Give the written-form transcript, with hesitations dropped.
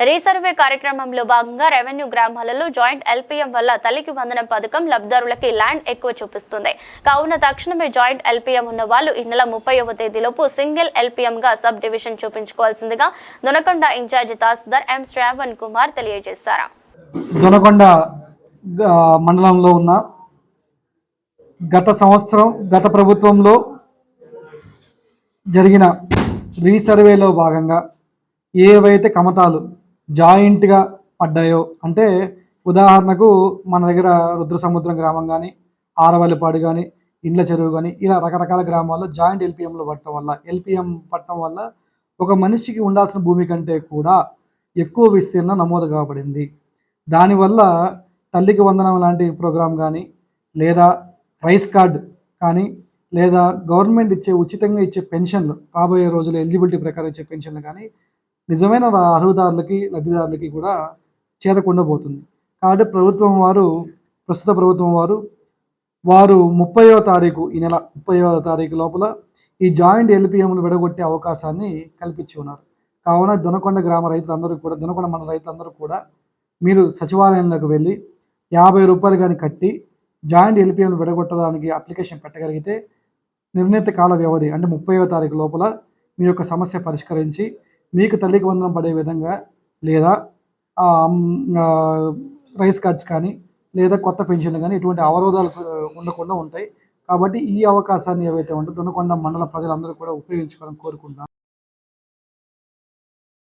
Resurvey కార్యక్రమంలో భాగంగా revenue గ్రామాలలో జాయింట్ ఎల్పీఎం వల్ల తల్లికి వందనం పథకం లబ్ధిదారులకి ల్యాండ్ ఎక్కువ చూపిస్తుంది. కావున తక్షణమే జాయింట్ ఎల్పీఎం ఉన్న వాళ్ళు ఈ నెల 30వ తేదీలోపు సింగిల్ ఎల్పీఎం గా సబ్ డివిజన్ చూపించుకోవాల్సిందిగా దొనకొండ ఇన్ఛార్జి తహసీల్దార్ ఎం శ్రావణ్ కుమార్ తెలియజేశారు. దొనకొండ మండలంలో ఉన్న గత ప్రభుత్వంలో జరిగిన రీసర్వేలో భాగంగా ఏవైతే కమతాలు జాయింట్గా పడ్డాయో, అంటే ఉదాహరణకు మన దగ్గర రుద్రసముద్రం గ్రామం కానీ, ఆరవల్లిపాడు కానీ, ఇండ్ల చెరువు కానీ, ఇలా రకరకాల గ్రామాల్లో జాయింట్ ఎల్పీఎంలో పట్టడం వల్ల ఒక మనిషికి ఉండాల్సిన భూమి కంటే కూడా ఎక్కువ విస్తీర్ణం నమోదు కాబడింది. దానివల్ల తల్లికి వందనం లాంటి ప్రోగ్రాం కానీ, లేదా రైస్ కార్డ్ కానీ, లేదా గవర్నమెంట్ ఉచితంగా ఇచ్చే పెన్షన్లు, రాబోయే రోజుల్లో ఎలిజిబిలిటీ ప్రకారం ఇచ్చే పెన్షన్లు కానీ నిజమైన అర్హుదారులకి, లబ్ధిదారులకి కూడా చేరకుండా పోతుంది. కాబట్టి ప్రస్తుత ప్రభుత్వం వారు 30వ తారీఖు, ఈ నెల 30వ తారీఖు లోపల ఈ జాయింట్ ఎల్పీఎంను విడగొట్టే అవకాశాన్ని కల్పించి ఉన్నారు. కావున దొనకొండ మండల రైతులందరూ కూడా మీరు సచివాలయంలోకి వెళ్ళి 50 రూపాయలు కానీ కట్టి జాయింట్ ఎల్పీఎంను విడగొట్టడానికి అప్లికేషన్ పెట్టగలిగితే నిర్ణీత కాల వ్యవధి అంటే 30వ తారీఖు లోపల మీ యొక్క సమస్య పరిష్కరించి మీకు తల్లికి వందనం పడే విధంగా, లేదా రైస్ కార్డ్స్ కానీ, లేదా కొత్త పెన్షన్లు కానీ ఎటువంటి అవరోధాలు ఉండకుండా ఉంటాయి. కాబట్టి ఈ అవకాశాన్ని ఏవైతే ఉంటుందో దొనకొండ మండల ప్రజలందరూ కూడా ఉపయోగించుకోవాలని కోరుకుంటున్నాను.